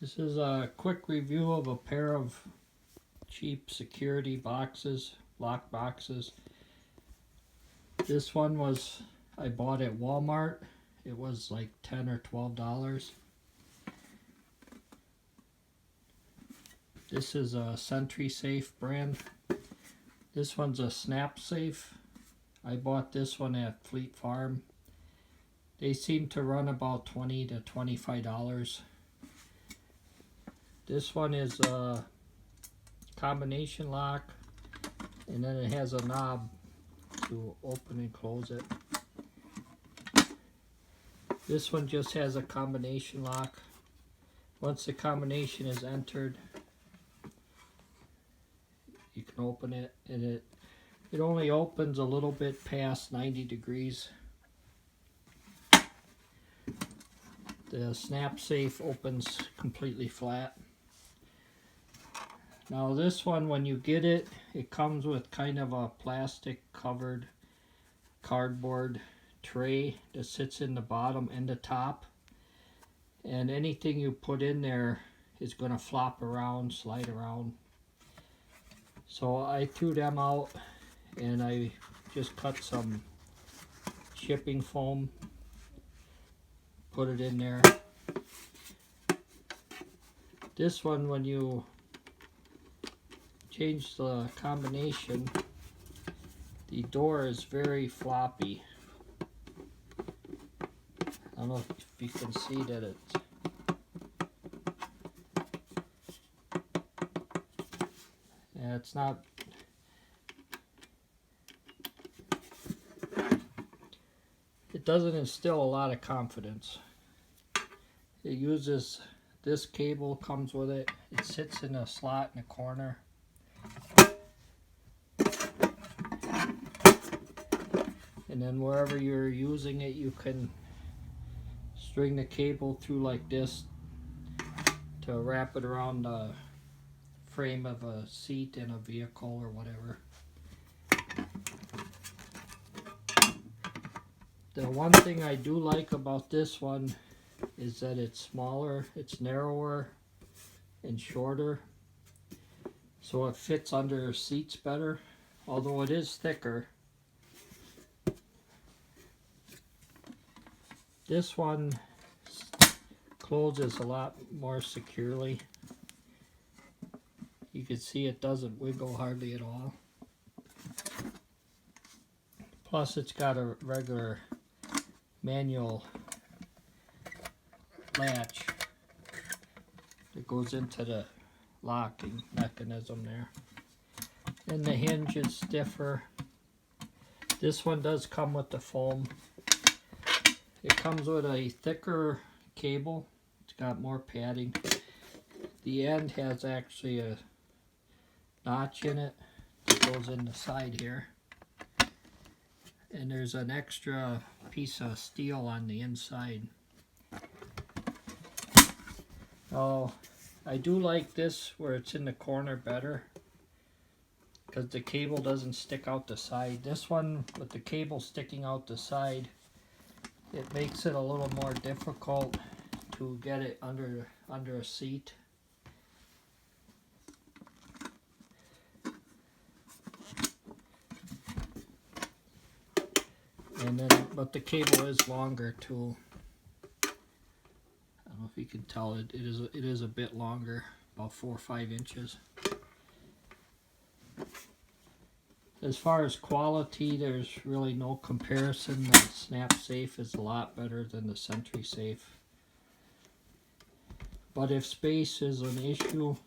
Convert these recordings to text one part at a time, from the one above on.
This is a quick review of a pair of cheap security boxes, lock boxes. This one I bought at Walmart. It was like $10 or $12. This is a SentrySafe brand. This one's a SnapSafe. I bought this one at Fleet Farm. They seem to run about $20 to $25. This one is a combination lock, and then it has a knob to open and close it. This one just has a combination lock. Once the combination is entered, you can open it, and it only opens a little bit past 90 degrees. The SnapSafe opens completely flat. Now this one, when you get it, it comes with kind of a plastic covered cardboard tray that sits in the bottom and the top. And anything you put in there is going to flop around, slide around. So I threw them out and I just cut some shipping foam, put it in there. This one, when you change the combination, the door is very floppy. I don't know if you can see that it's not. It doesn't instill a lot of confidence. It uses this cable, comes with it. It sits in a slot in the corner. And then wherever you're using it, you can string the cable through like this to wrap it around the frame of a seat in a vehicle or whatever. The one thing I do like about this one is that it's smaller, it's narrower and shorter, so it fits under seats better, although it is thicker. This one closes a lot more securely. You can see it doesn't wiggle hardly at all. Plus it's got a regular manual latch that goes into the locking mechanism there. And the hinge is stiffer. This one does come with the foam. It comes with a thicker cable. It's got more padding. The end has actually a notch in it that goes in the side here. And there's an extra piece of steel on the inside. Oh, I do like this where it's in the corner better, because the cable doesn't stick out the side. This one with the cable sticking out the side, it makes it a little more difficult to get it under a seat. And then, but the cable is longer too. I don't know if you can tell it is a bit longer, about 4 or 5 inches. As far as quality, there's really no comparison. The SnapSafe is a lot better than the SentrySafe. But if space is an issue,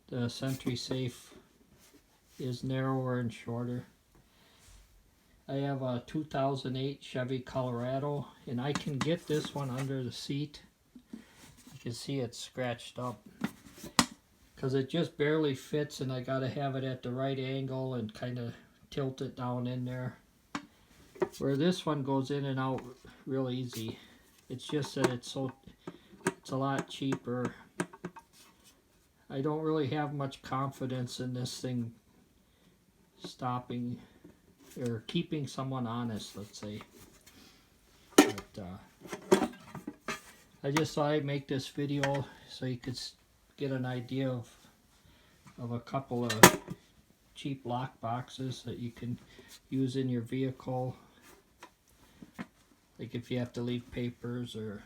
the SentrySafe is narrower and shorter. I have a 2008 Chevy Colorado, and I can get this one under the seat. You can see it's scratched up because it just barely fits, and I gotta have it at the right angle and kind of tilt it down in there. Where this one goes in and out real easy. It's just that it's a lot cheaper. I don't really have much confidence in this thing stopping or keeping someone honest, let's say. But I just thought I'd make this video so you could get an idea of a couple of cheap lock boxes that you can use in your vehicle. Like if you have to leave papers or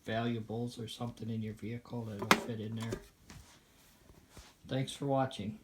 valuables or something in your vehicle, that'll fit in there. Thanks for watching.